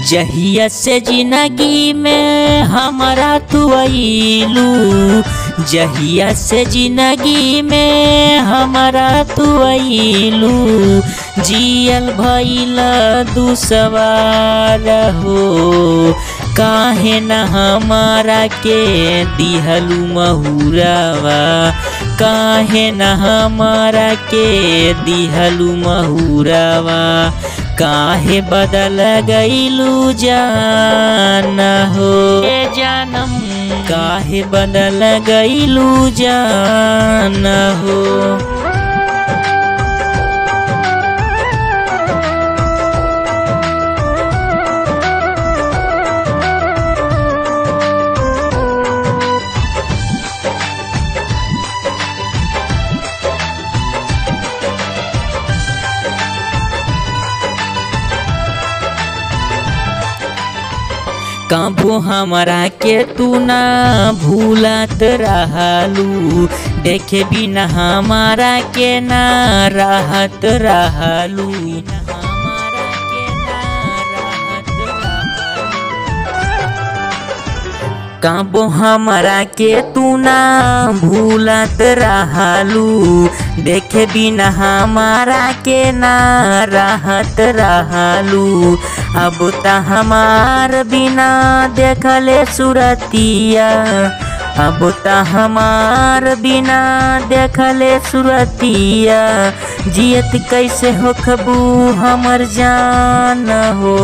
जहिया से जिंदगी में हमारा तू आइलू, जहिया से जिंदगी में हमारा तू आइलू, जियल भइला दुसवार हो। काहे न हमारा के दिहलू महुरावा, काहे न हमारा के दिहलू महुरावा, काहे बदल गइलू जान हो जानम, काहे बदल गइलू जान हो। कबो हमरा के तू ना भूलत रहलू, देखे बिना हमारा के ना रहत रहलू। कबो हमरा के तू ना भूलत रहलू, देखे बिना हमारा के ना रहत रहलू। अब त हमार बिना देखले सुरतिया, अब त हमार बिना देखले सुरतिया, जियत कैसे होखबू हमर जान हो।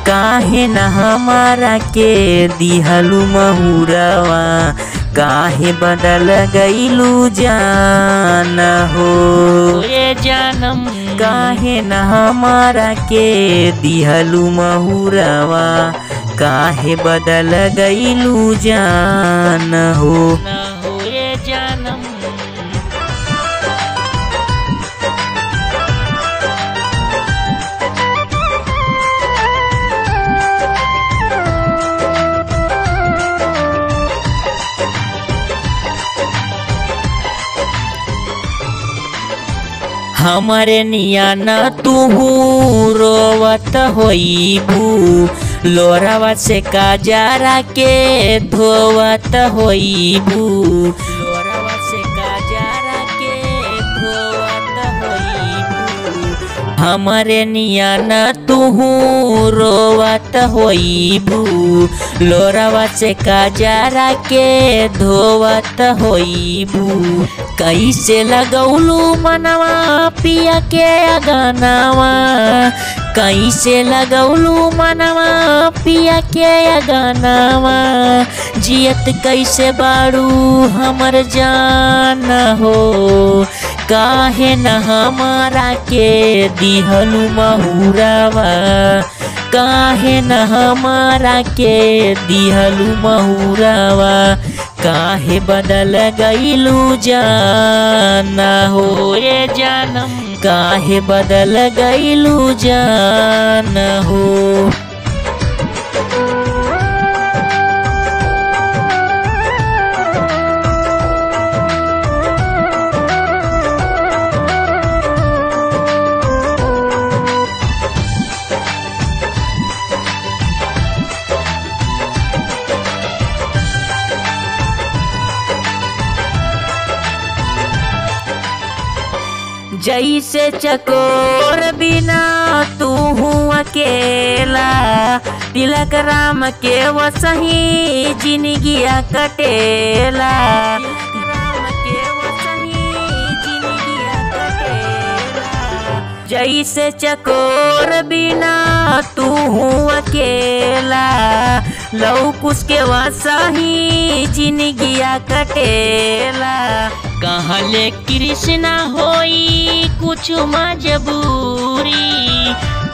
काहे न हमारा के दिहलू महुरावा, काहे बदल गइलू जान हो जानम, काहे न हमारा के दिहलू महुरावा, काहे बदल गइलू जान हो जानम। हमारे निया न तुहू रोवत होइबू, लोरावा से काजरा के धोवत होइबू, लोरावा से काजरा के धोवत होइबू। हमारे निया न तुहू रोवत होइबू, लोरावा से काजरा के धोवत होइबू। कैसे लगौलू मनवा पिया के अगनावा, कैसे लगौलू मनवा पिया के अगनावा, जियत कैसे बाड़ू हमर जान हो। काहे न हमारा के दिहलू महुरावा, काहे न हमारा के दिहलू महुरावा, काहे बदल गइलू जान हो जानम, काहे बदल गइलू जान हो। जैसे चकोर बिना तू हूँ अकेला, तिलक राम के वसही जिंदगिया कटेला, जैसे चकोर बिना तू हूँ अकेला, लौकुश के वसही जिंदगिया कटेला। कहले कृष्णा होई कुछ मजबूरी,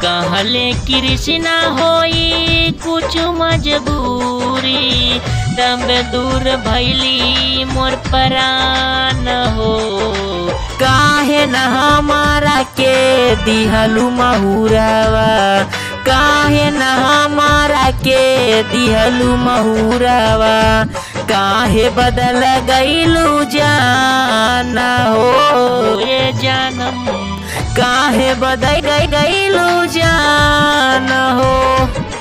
कहले कृष्णा होई कुछ मजबूरी, तब दूर भैली मोर परान हो। काहे न हमारा के दिहलू महुरावा, काहे न हमारा के दिहलू महुरावा, काहे बदल गइलू जान हो जानम, काहे बदल गईलू जान हो।